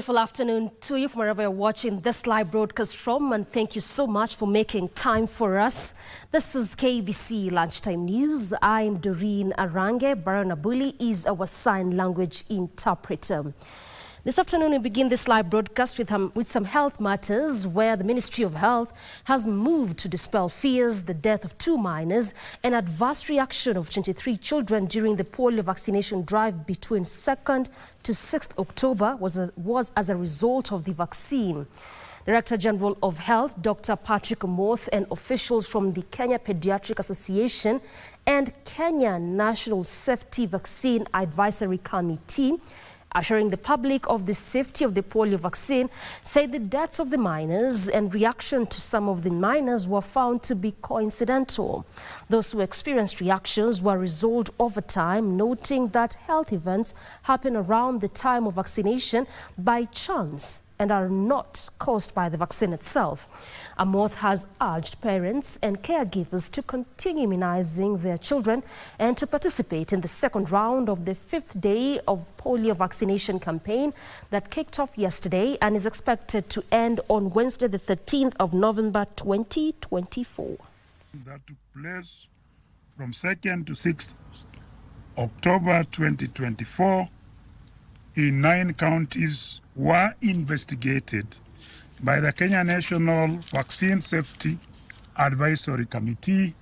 wonderful afternoon to you from wherever you're watching this live broadcast from, and thank you so much for making time for us. This is KBC Lunchtime News. I'm Doreen Arange. Baranabuli is our sign language interpreter. This afternoon, we begin this live broadcast with some health matters, where the Ministry of Health has moved to dispel fears, the death of 2 minors, and adverse reaction of 23 children during the polio vaccination drive between 2nd to 6th October was as a result of the vaccine. Director General of Health, Dr. Patrick Omoth, and officials from the Kenya Pediatric Association and Kenya National Safety Vaccine Advisory Committee, assuring the public of the safety of the polio vaccine, say the deaths of the minors and reaction to some of the minors were found to be coincidental. Those who experienced reactions were resolved over time, noting that health events happen around the time of vaccination by chance and are not caused by the vaccine itself. Omoth has urged parents and caregivers to continue immunizing their children and to participate in the second round of the 5th day of polio vaccination campaign that kicked off yesterday and is expected to end on Wednesday, the 13th of November, 2024. That took place from 2nd to 6th October 2024 in 9 counties were investigated by the Kenya National Vaccine Safety Advisory Committee,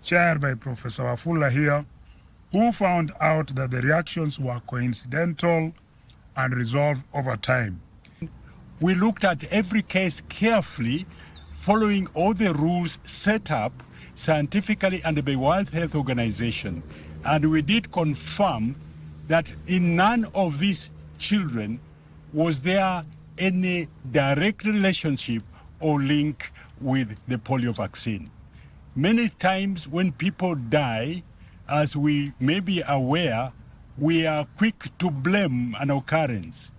chaired by Professor Wafula here, who found out that the reactions were coincidental and resolved over time. We looked at every case carefully, following all the rules set up scientifically and by World Health Organization, and we did confirm that in none of these children was there any direct relationship or link with the polio vaccine. Many times when people die, as we may be aware, we are quick to blame an occurrence.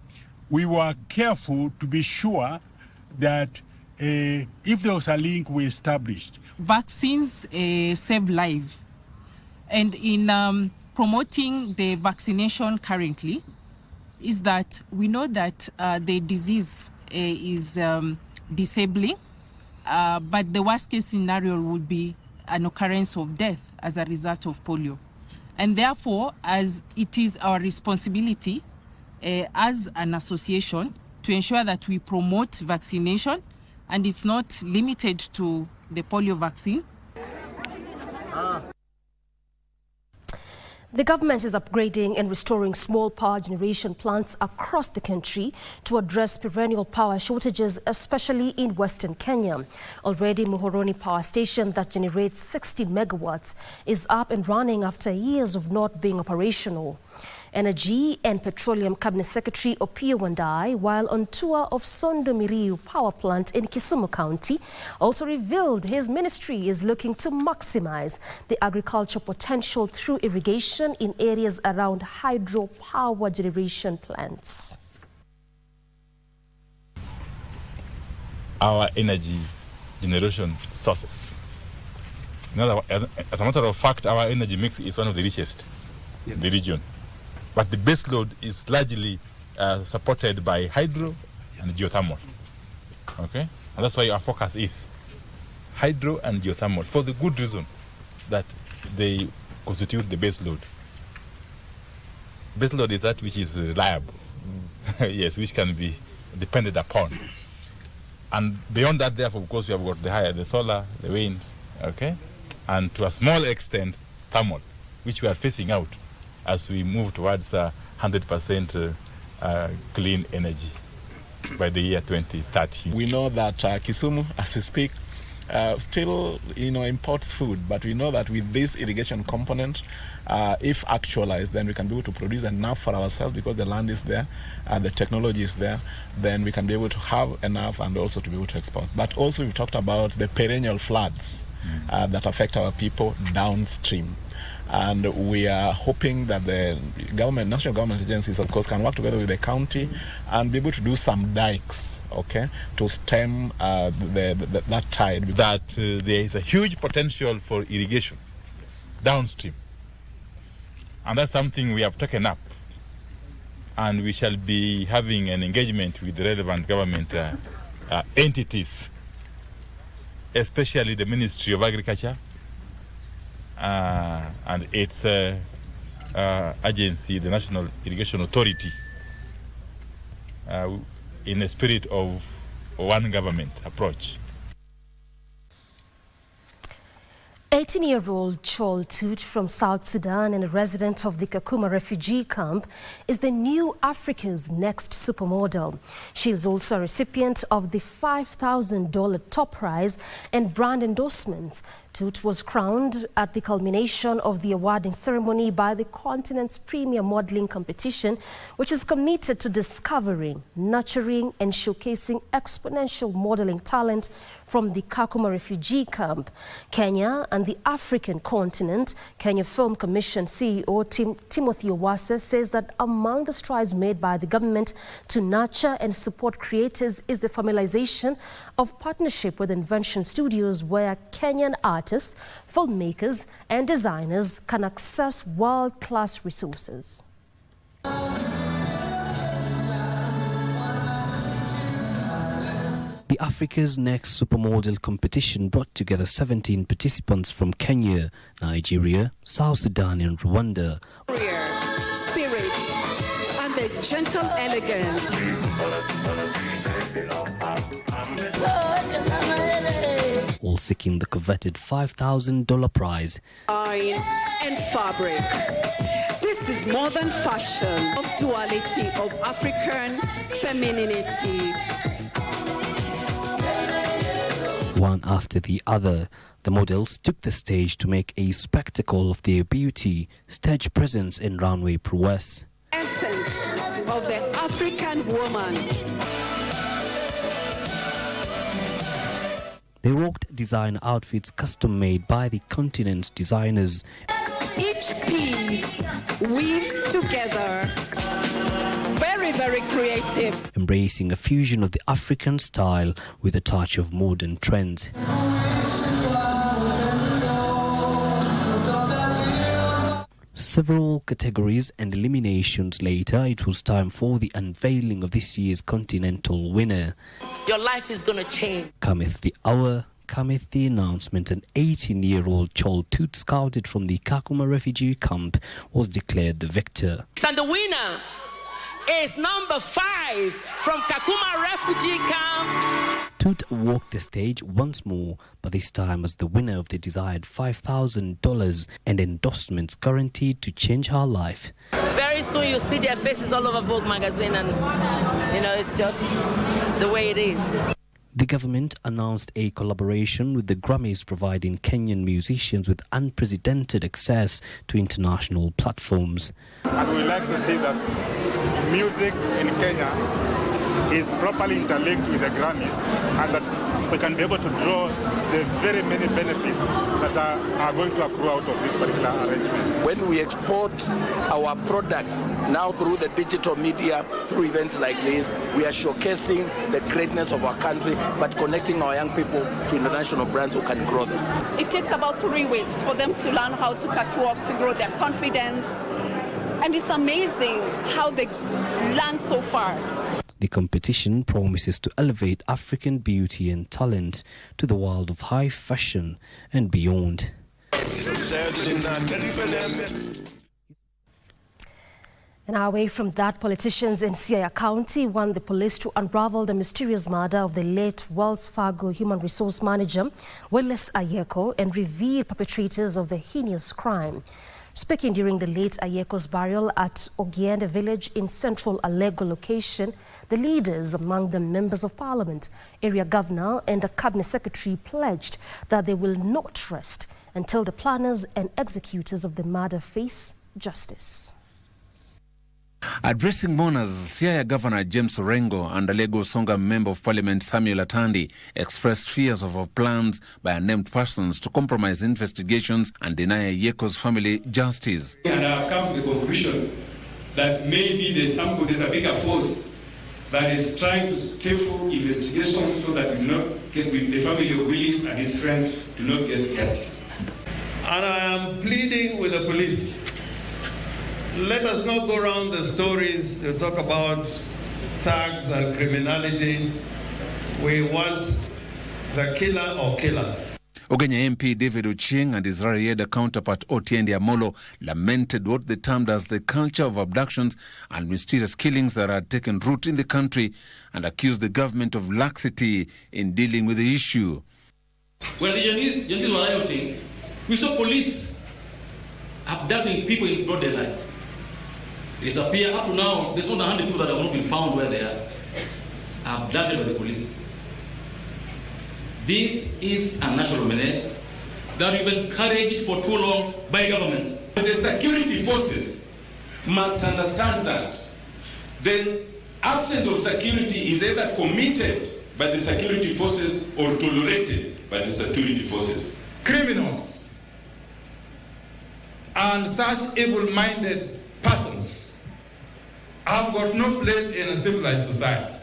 We were careful to be sure that if there was a link, we established. Vaccines save lives. And in promoting the vaccination currently, is that we know that the disease is disabling, but the worst case scenario would be an occurrence of death as a result of polio. And therefore, as it is our responsibility as an association to ensure that we promote vaccination, and it's not limited to the polio vaccine. The government is upgrading and restoring small power generation plants across the country to address perennial power shortages, especially in Western Kenya. Already, Muhoroni Power Station, that generates 60 megawatts, is up and running after years of not being operational. Energy and Petroleum Cabinet Secretary Opiyo Wandayi, while on tour of Sondo Miriu Power Plant in Kisumu County, also revealed his ministry is looking to maximize the agricultural potential through irrigation in areas around hydropower generation plants. Our energy generation sources. As a matter of fact, our energy mix is one of the richest in the region. But the base load is largely supported by hydro and geothermal. Okay? And that's why our focus is hydro and geothermal, for the good reason that they constitute the base load. Base load is that which is reliable, yes, which can be depended upon. And beyond that, therefore, of course, we have got the solar, the wind, okay? And to a small extent, thermal, which we are phasing out as we move towards 100% clean energy by the year 2030. We know that Kisumu, as we speak, still imports food, but we know that with this irrigation component, if actualized, then we can be able to produce enough for ourselves because the land is there, the technology is there, then we can be able to have enough and also to be able to export. But also we've talked about the perennial floods that affect our people downstream. And we are hoping that the government, national government agencies, of course, can work together with the county and be able to do some dikes, okay, to stem that tide. That there is a huge potential for irrigation downstream. And that's something we have taken up. and we shall be having an engagement with the relevant government entities, especially the Ministry of Agriculture and its agency, the National Irrigation Authority, in a spirit of one government approach. 18-year-old Chol Tut from South Sudan and a resident of the Kakuma refugee camp is the new Africa's Next supermodel. She is also a recipient of the $5,000 top prize and brand endorsement. Tut was crowned at the culmination of the awarding ceremony by the continent's premier modeling competition, which is committed to discovering, nurturing and showcasing exponential modeling talent from the Kakuma refugee camp. Kenya and the African continent. Kenya Film Commission CEO Timothy Owase says that among the strides made by the government to nurture and support creators is the formalization of partnership with Invention Studios, where Kenyan artists, filmmakers and designers can access world-class resources. The Africa's Next Supermodel competition brought together 17 participants from Kenya, Nigeria, South Sudan and Rwanda. Spirit and the gentle elegance. All seeking the coveted $5,000 prize. Iron and fabric. This is more than fashion, of duality of African femininity. One after the other, the models took the stage to make a spectacle of their beauty, stage presence and runway prowess. Essence of the African woman. They rocked design outfits custom made by the continent's designers. Each piece weaves together. Very, very creative. Embracing a fusion of the African style with a touch of modern trends. Several categories and eliminations later, it was time for the unveiling of this year's continental winner. Your life is going to change. Cometh the hour, cometh the announcement. An 18-year-old Chol Tut, scouted from the Kakuma refugee camp, was declared the victor. And the winner is number 5 from Kakuma refugee camp. Tut walked the stage once more, but this time as the winner of the desired $5,000 and endorsements guaranteed to change her life. Very soon you'll see their faces all over Vogue magazine, and it's just the way it is. The government announced a collaboration with the Grammys, providing Kenyan musicians with unprecedented access to international platforms. And we like to see that music in Kenya is properly interlinked with the Grammys, and that we can be able to draw the very many benefits that are going to accrue out of this particular arrangement. When we export our products now through the digital media, through events like this, we are showcasing the greatness of our country, but connecting our young people to international brands who can grow them. It takes about 3 weeks for them to learn how to catwalk, to grow their confidence. And it's amazing how they learn so fast. The competition promises to elevate African beauty and talent to the world of high fashion and beyond. And away from that, politicians in Siaya County want the police to unravel the mysterious murder of the late Wells Fargo human resource manager, Willis Ayeko, and reveal perpetrators of the heinous crime. Speaking during the late Ayeko's burial at Ogiende village in central Alego location, the leaders, among them members of parliament, area governor and a cabinet secretary, pledged that they will not rest until the planners and executors of the murder face justice. Addressing mourners, Siaya Governor James Orengo and Alego Songa Member of Parliament Samuel Atandi expressed fears of plans by unnamed persons to compromise investigations and deny Ayeko's family justice. And I have come to the conclusion that maybe there's a bigger force that is trying to stifle investigations so that the family of Willis and his friends do not get justice. And I am pleading with the police let us not go around the stories to talk about thugs and criminality. We want the killer or killers. Ogenya MP David Ochieng and his Rarieda counterpart Otiende Amolo lamented what they termed as the culture of abductions and mysterious killings that had taken root in the country and accused the government of laxity in dealing with the issue. When the Chinese were rioting, we saw police abducting people in broad daylight. They disappear. Up to now, there's not 100 people that have not been found where they are, abducted by the police. This is a national menace that we've encouraged for too long by government. The security forces must understand that the absence of security is either committed by the security forces or tolerated by the security forces. Criminals and such evil-minded persons have got no place in a civilized society.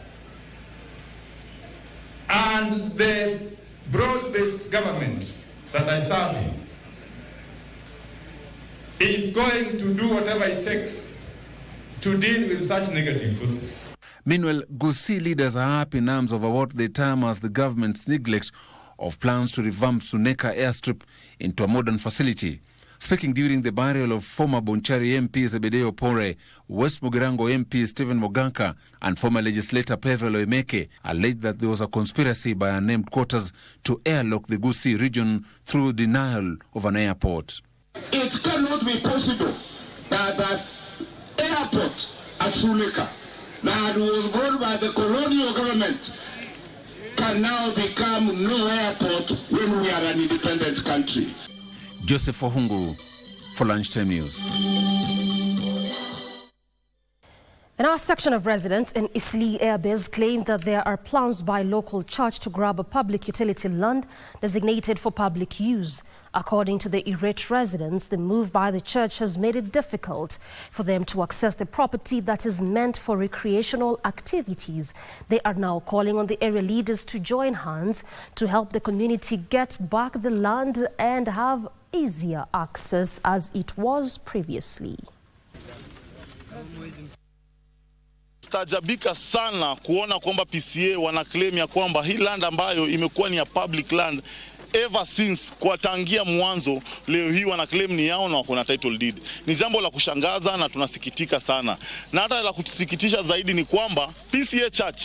And the broad-based government that I serve in is going to do whatever it takes to deal with such negative forces. Meanwhile, Gusii leaders are up in arms over what they term as the government's neglect of plans to revamp Suneka airstrip into a modern facility. Speaking during the burial of former Bonchari MP Zebedeo Pore, West Mugirango MP Stephen Moganka and former legislator Pevelo Emeke alleged that there was a conspiracy by unnamed quarters to airlock the Gusii region through denial of an airport. It cannot be possible that that airport at Suneka that was brought by the colonial government can now become no airport when we are an independent country. Joseph Ohungu for Lunchtime News. In our section of residents in Isli Airbase claimed that there are plans by local church to grab a public utility land designated for public use. According to the irate residents, the move by the church has made it difficult for them to access the property that is meant for recreational activities. They are now calling on the area leaders to join hands to help the community get back the land and have easier access as it was previously. Tutajabika sana kuona kwamba PCA wana claim ya kwamba hii land ambayo imekuwa ni ya public land ever since kwa tangia mwanzo, leo hii wana claim ni yao na wako na title deed. Ni jambo la kushangaza na tunasikitika sana. Na hata la kusikitisha zaidi ni kwamba PCA Church,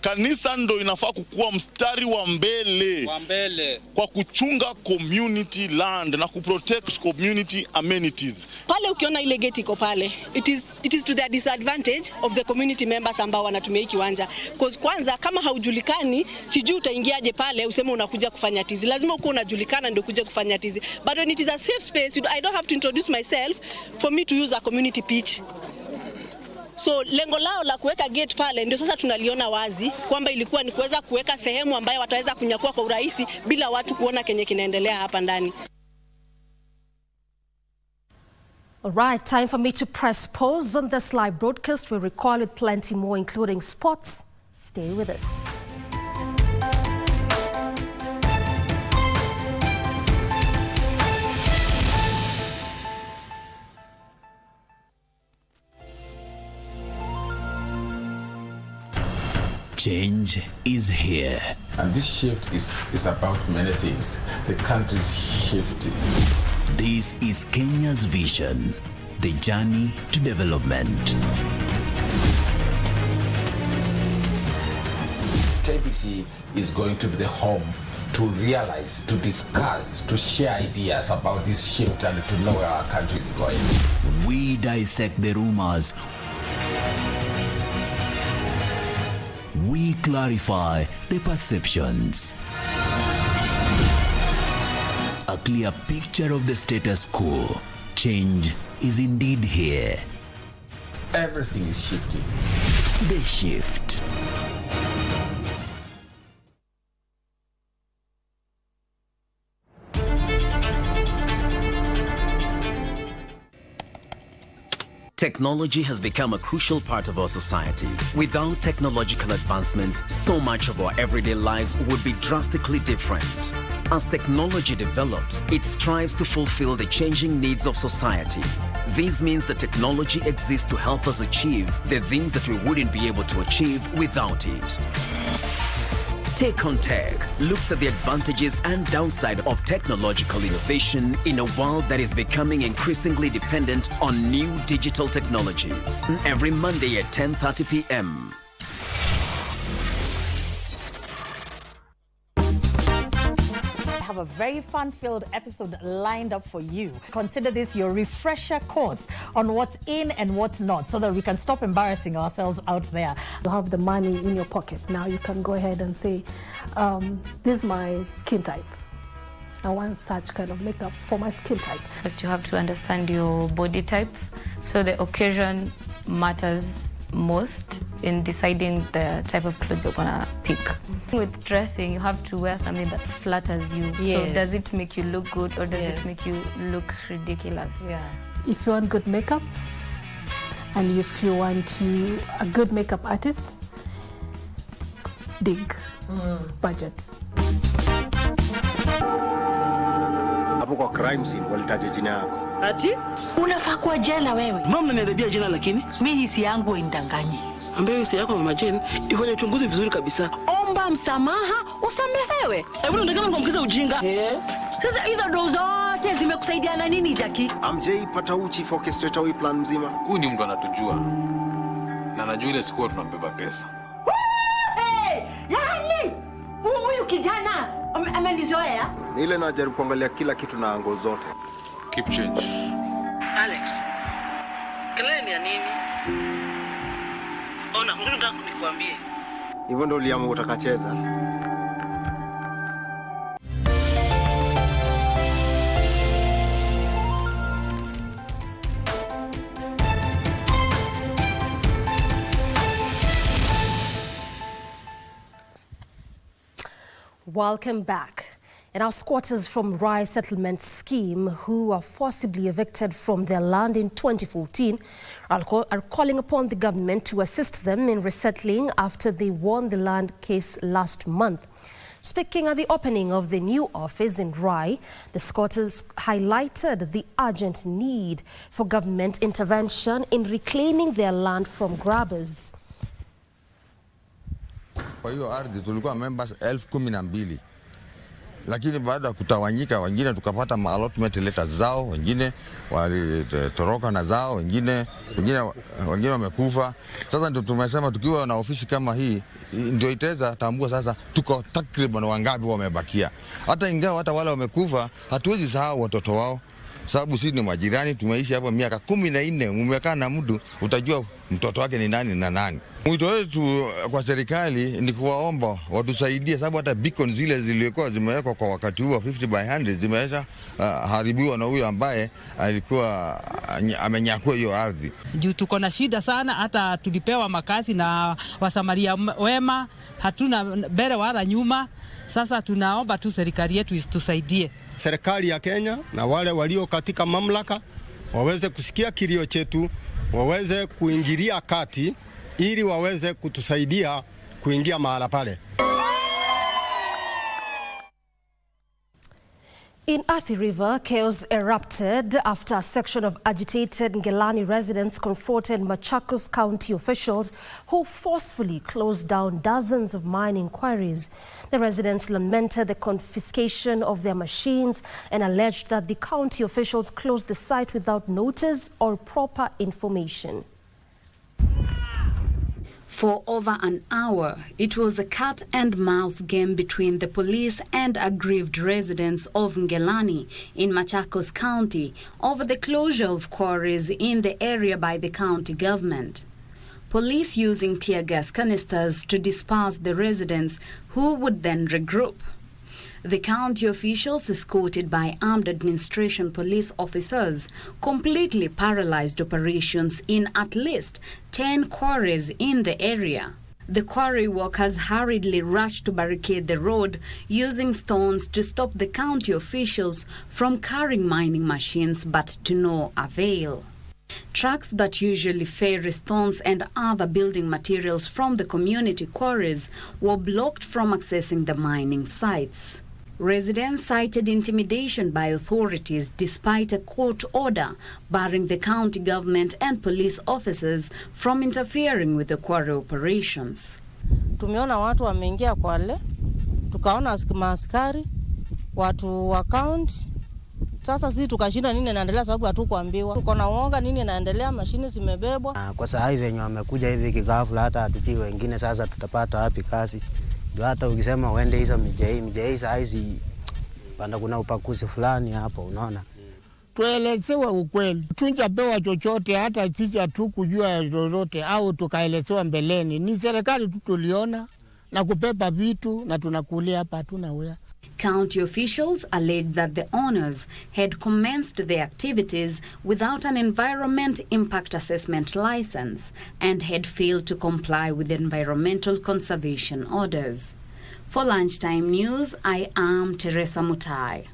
kanisa ndo inafaa kukuwa mstari wa mbele kwa kuchunga community land na kuprotect community amenities. Pale ukiona ile gate iko pale, it is to the disadvantage of the community members ambao wanatumia hii kiwanja. Because kwanza kama haujulikani, sijui utaingiaje pale useme unakuja kufanya tizi. Lazima uko unajulikana ndio kuja kufanya tizi. But when it is a safe space, I don't have to introduce myself for me to use a community pitch. So lengo lao la kuweka gate pale ndio sasa tunaliona wazi kwamba ilikuwa ni kuweza kuweka sehemu ambayo wataweza kunyakua kwa urahisi bila watu kuona kenye kinaendelea hapa ndani. All right, time for me to press pause on this live broadcast. We'll recall with plenty more, including sports. Stay with us. Change is here. And this shift is about many things. The country's shifting. This is Kenya's vision, the journey to development. KBC is going to be the home to realize, to discuss, to share ideas about this shift and to know where our country is going. We dissect the rumors. We clarify the perceptions. A clear picture of the status quo. Change is indeed here. Everything is shifting. The shift. Technology has become a crucial part of our society. Without technological advancements, so much of our everyday lives would be drastically different. As technology develops, it strives to fulfill the changing needs of society. This means that technology exists to help us achieve the things that we wouldn't be able to achieve without it. Take on Tech looks at the advantages and downside of technological innovation in a world that is becoming increasingly dependent on new digital technologies. Every Monday at 10:30 p.m. I have a very fun-filled episode lined up for you. Consider this your refresher course on what's in and what's not, so that we can stop embarrassing ourselves out there. You have the money in your pocket. Now you can go ahead and say, this is my skin type. I want such kind of makeup for my skin type. First, you have to understand your body type. So the occasion matters most in deciding the type of clothes you're gonna pick. With dressing, you have to wear something that flatters you. Yes. So does it make you look good or does it make you look ridiculous? Yeah. If you want good makeup, and if you want a good makeup artist, dig budgets. Hapo kwa crime scene walitaja jina yako. Ati? Unafaa kuwa jela wewe. Mama mnaniambia jina lakini mimi hisi yangu indanganye. ambaye hisi yako Mama Jane ifanye uchunguzi vizuri kabisa. Omba msamaha usamehewe. Hebu unataka kuongeza ujinga? Sasa hizo ndo zote zimekusaidia na nini Jackie? Amjei pata uchi for orchestrator hii plan mzima. Huyu ni mtu anatujua. Na anajua ile siku tunambeba pesa. Yaani huyu kijana amenizoea. Ni ile najaribu kuangalia kila kitu na angle zote. Keep change. Alex. Kelele ni ya nini? Ona, mtu nataka nikwambie. Hivyo ndio uliamua utakacheza. Welcome back. And our squatters from Rye Settlement Scheme who are forcibly evicted from their land in 2014 are calling upon the government to assist them in resettling after they won the land case last month. Speaking at the opening of the new office in Rye, the squatters highlighted the urgent need for government intervention in reclaiming their land from grabbers. Kwa hiyo ardhi tulikuwa members 12,000, lakini baada ya kutawanyika wengine tukapata allotment letters zao, wengine walitoroka na zao, wengine wamekufa. Sasa ndio tumesema tukiwa na ofisi kama hii ndio itaweza tambua sasa tuko takriban wangapi wamebakia. Hata ingawa hata wale wamekufa hatuwezi sahau watoto wao, sababu sisi ni majirani, tumeishi hapa miaka 14, umekaa na mtu utajua mtoto wake ni nani na nani. Mwito wetu kwa serikali ni kuwaomba watusaidie, sababu hata beacon zile zilikuwa zimewekwa kwa wakati huo 50 by 100 zimeweza haribiwa na huyo ambaye alikuwa amenyakua hiyo ardhi. Juu tuko na shida sana, hata tulipewa makazi na wasamaria wema, hatuna mbele wala nyuma. Sasa tunaomba tu serikali yetu tusaidie. Serikali ya Kenya na wale walio katika mamlaka waweze kusikia kilio chetu, waweze kuingilia kati ili waweze kutusaidia kuingia mahala pale. In Athi River, chaos erupted after a section of agitated Ngelani residents confronted Machakos County officials who forcefully closed down dozens of mining quarries. The residents lamented the confiscation of their machines and alleged that the county officials closed the site without notice or proper information. For over an hour, it was a cat-and-mouse game between the police and aggrieved residents of Ngelani in Machakos County over the closure of quarries in the area by the county government. Police using tear gas canisters to disperse the residents who would then regroup. The county officials, escorted by armed administration police officers, completely paralyzed operations in at least 10 quarries in the area. The quarry workers hurriedly rushed to barricade the road using stones to stop the county officials from carrying mining machines, but to no avail. Trucks that usually ferry stones and other building materials from the community quarries were blocked from accessing the mining sites. Residents cited intimidation by authorities despite a court order barring the county government and police officers from interfering with the quarry operations. Tumeona watu wameingia kwale, tukaona maaskari, watu wa county. Sasa sisi tukashinda nini inaendelea sababu hatukuambiwa. Tuko na uoga nini inaendelea, mashini zimebebwa. Kwa sababu hivi wenye wamekuja hivi kigafula hata hatujui wengine sasa tutapata wapi kazi. Ndio hata ukisema uende hizo mijei saa hizi banda kuna upakuzi fulani hapo unaona. Tuelezewe ukweli. Tunjapewa chochote hata sisi hatukujua lolote au tukaelezewa mbeleni. Ni serikali tu tuliona na kupepa vitu na tunakulia hapa hatuna wea. County officials alleged that the owners had commenced their activities without an environment impact assessment license and had failed to comply with the environmental conservation orders. For Lunchtime News, I am Teresa Mutai.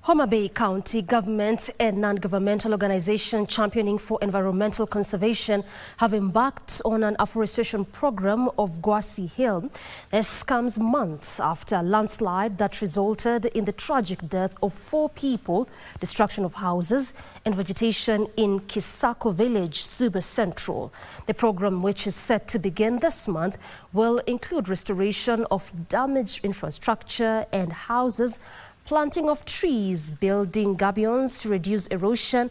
Homa Bay County government and non-governmental organization championing for environmental conservation have embarked on an afforestation program of Gwasi Hill. This comes months after a landslide that resulted in the tragic death of 4 people, destruction of houses and vegetation in Kisako village, Suba Central. The program, which is set to begin this month, will include restoration of damaged infrastructure and houses, planting of trees, building gabions to reduce erosion,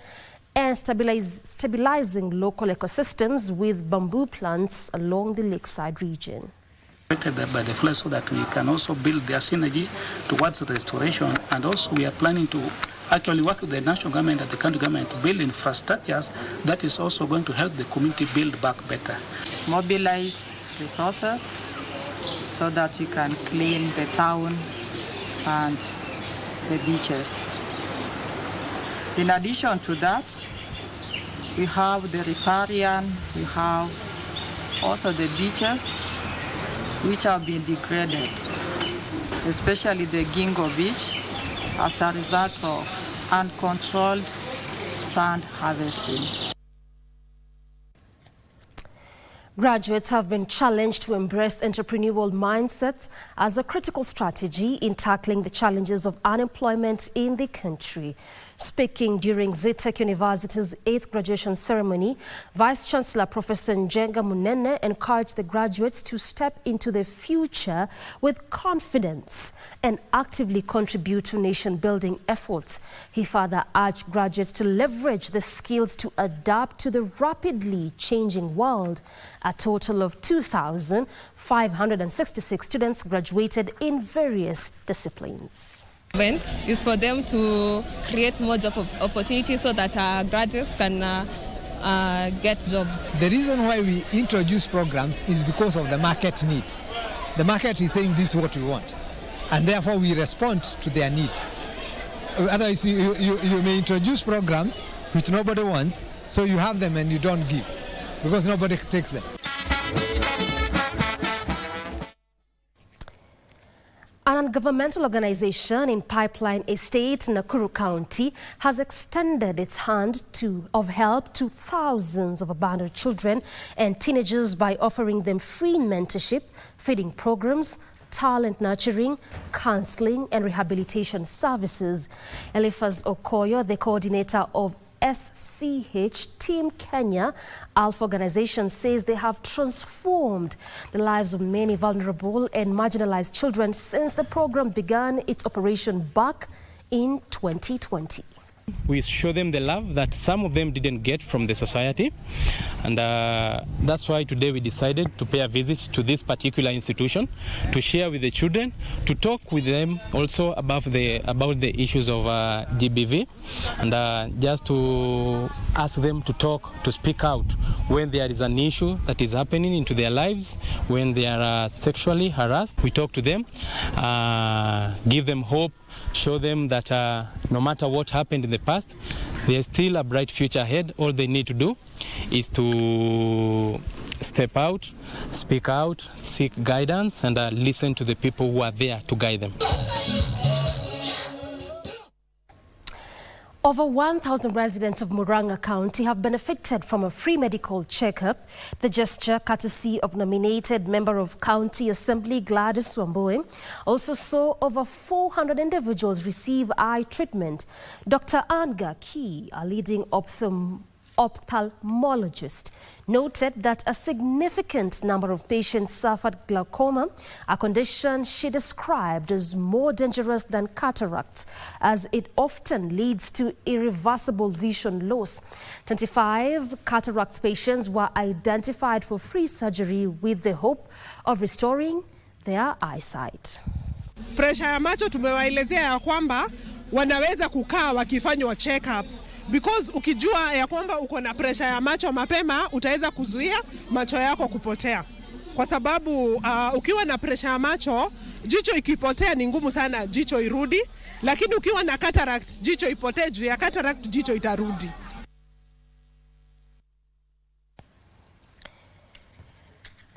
and stabilizing local ecosystems with bamboo plants along the lakeside region. By the flood so that we can also build their synergy towards restoration, and also we are planning to actually work with the national government and the county government to build infrastructures that is also going to help the community build back better. Mobilize resources so that we can clean the town and the beaches. In addition to that, we have the riparian, we have also the beaches which have been degraded, especially the Gingo Beach, as a result of uncontrolled sand harvesting. Graduates have been challenged to embrace entrepreneurial mindsets as a critical strategy in tackling the challenges of unemployment in the country. Speaking during Zetech University's 8th graduation ceremony, Vice-Chancellor Professor Njenga Munene encouraged the graduates to step into the future with confidence and actively contribute to nation-building efforts. He further urged graduates to leverage the skills to adapt to the rapidly changing world. A total of 2,566 students graduated in various disciplines. Event is for them to create more job opportunities so that graduates can get jobs. The reason why we introduce programs is because of the market need. The market is saying this is what we want, and therefore we respond to their need. Otherwise, you may introduce programs which nobody wants, so you have them and you don't give because nobody takes them. An non-governmental organization in Pipeline Estate, Nakuru County, has extended its hand of help to thousands of abandoned children and teenagers by offering them free mentorship, feeding programs, talent nurturing, counseling and rehabilitation services. Eliphas Okoyo, the coordinator of SCH Team Kenya Alpha organization, says they have transformed the lives of many vulnerable and marginalized children since the program began its operation back in 2020. We show them the love that some of them didn't get from the society, and that's why today we decided to pay a visit to this particular institution to share with the children, to talk with them also about the issues of GBV, and just to ask them to talk, to speak out when there is an issue that is happening into their lives, when they are sexually harassed. We talk to them, give them hope, show them that no matter what happened in the past, there's still a bright future ahead. All they need to do is to step out, speak out, seek guidance, and listen to the people who are there to guide them. Over 1,000 residents of Murang'a County have benefited from a free medical checkup. The gesture, courtesy of nominated Member of County Assembly Gladys Wambui, also saw over 400 individuals receive eye treatment. Dr. Anga Key, a leading ophthalmologist, noted that a significant number of patients suffered glaucoma, a condition she described as more dangerous than cataracts, as it often leads to irreversible vision loss. 25 cataracts patients were identified for free surgery with the hope of restoring their eyesight. Pressure ya macho tumewaelezea ya kwamba wanaweza kukaa wakifanywa check-ups, because ukijua ya kwamba uko na pressure ya macho mapema utaweza kuzuia macho yako kupotea, kwa sababu ukiwa na pressure ya macho, jicho ikipotea ni ngumu sana jicho irudi, lakini ukiwa na cataract jicho ipotee, juu ya cataract jicho itarudi.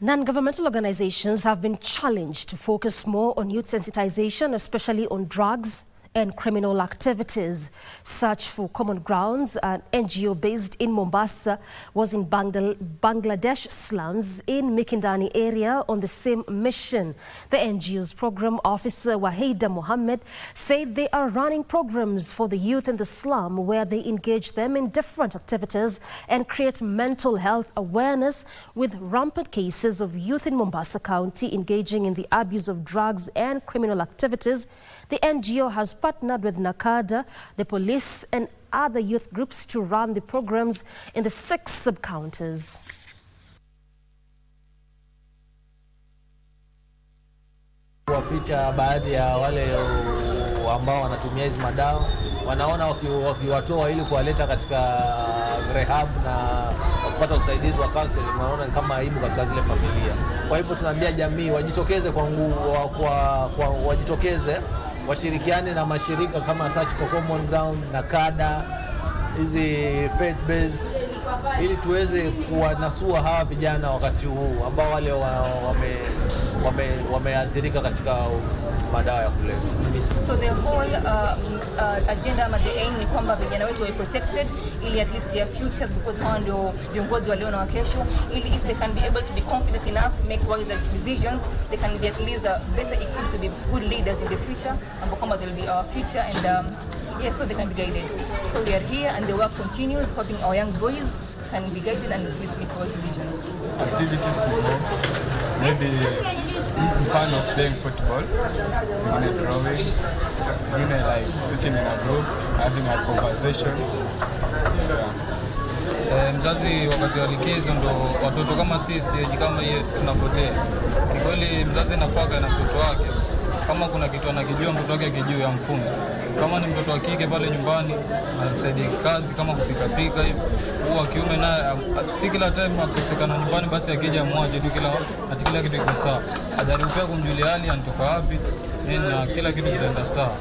Non-governmental organizations have been challenged to focus more on youth sensitization, especially on drugs and criminal activities. Search for Common Grounds, an NGO based in Mombasa, was in Bangladesh slums in Mikindani area on the same mission. The NGO's program officer Wahida Mohammed said they are running programs for the youth in the slum where they engage them in different activities and create mental health awareness. With rampant cases of youth in Mombasa County engaging in the abuse of drugs and criminal activities, the NGO has partnered with Nakada, the police and other youth groups to run the programs in the 6 sub-counties. Waficha baadhi ya wale ambao wanatumia hizi madawa, wanaona wakiwatoa ili kuwaleta katika rehab na kupata usaidizi wa counseling, wanaona kama aibu katika zile familia. Kwa hivyo tunaambia jamii wajitokeze wajitokeze, washirikiane na mashirika kama Search for Common Ground na kada, hizi faith base, ili tuweze kuwanasua hawa vijana wakati huu ambao wale wameathirika katika madawa ya kulevya. So the whole agenda ama the aim ni kwamba vijana wetu wawe protected, ili at least their futures, because hao ndio viongozi wa leo na wa kesho, ili if they can be able to be confident enough to make wise decisions, they can be at least better equipped to be good leaders in the future, and kwamba they will be our future, and yes, so they can be guided. So we are here and the work continues, helping our young boys can be guided and at least make wise decisions. Activities, maybe fun of playing football, singing drawing, singing like sitting in a group, having a conversation. Mzazi wakati wa likizo ndo watoto kama sisi kama yeye tunapotea. Ni kweli mzazi nafaka na mtoto wake. Kama kuna kitu anakijua mtoto wake akijua amfunze. Kama ni mtoto wa kike pale nyumbani anamsaidia kazi kama kupika hivi. Huwa kiume naye si kila time akikosekana nyumbani basi akija mmoja tu kila kitu kiko sawa. Ajaribu pia kumjulia hali anatoka wapi na kila kitu kitaenda sawa.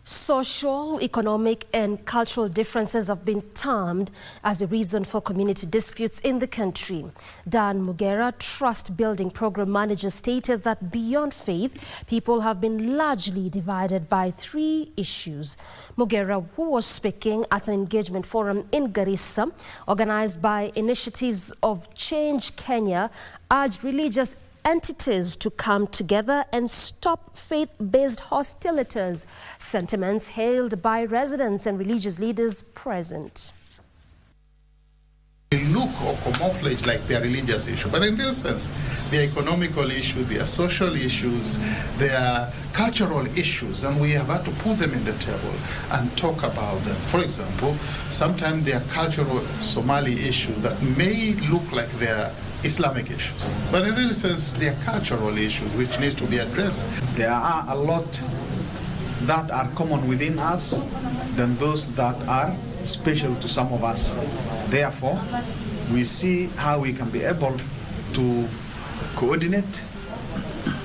Social, economic and cultural differences have been termed as a reason for community disputes in the country. Dan Mugera, Trust Building Program Manager, stated that beyond faith, people have been largely divided by 3 issues. Mugera, who was speaking at an engagement forum in Garissa, organized by Initiatives of Change Kenya, urged religious entities to come together and stop faith-based hostilities, sentiments hailed by residents and religious leaders present. They look or camouflage like they are religious issues, but in real sense, they are economical issues, they are social issues, they are cultural issues, and we have had to put them in the table and talk about them. For example, sometimes they are cultural Somali issues that may look like they are Islamic issues, but in real sense, they are cultural issues which need to be addressed. There are a lot that are common within us than those that are special to some of us. Therefore, we see how we can be able to coordinate,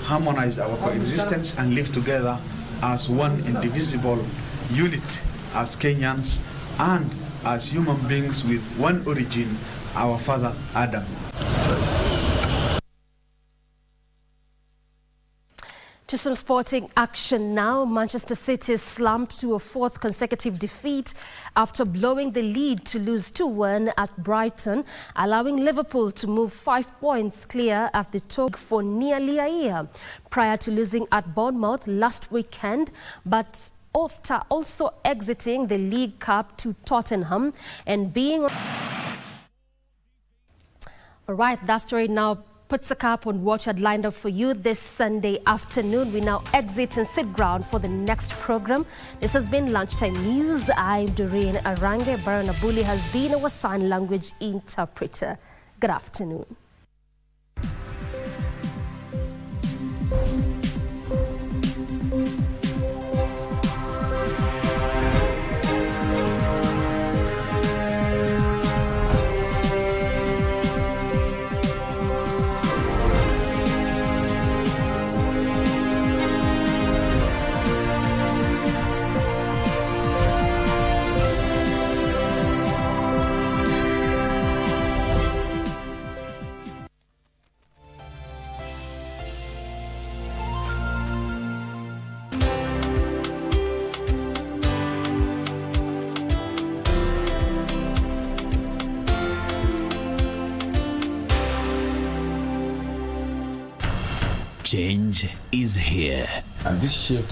harmonize our coexistence, and live together as one indivisible unit, as Kenyans and as human beings with one origin, our father Adam. To some sporting action now. Manchester City slumped to a fourth consecutive defeat after blowing the lead to lose 2-1 at Brighton, allowing Liverpool to move 5 points clear at the top for nearly a year, prior to losing at Bournemouth last weekend, but after also exiting the League Cup to Tottenham and being... All right, that story now puts a cap on what we had lined up for you this Sunday afternoon. We now exit and sit ground for the next program. This has been Lunchtime News. I'm Doreen Arange. Baron Abuli has been our sign language interpreter. Good afternoon. Change is here. And this shift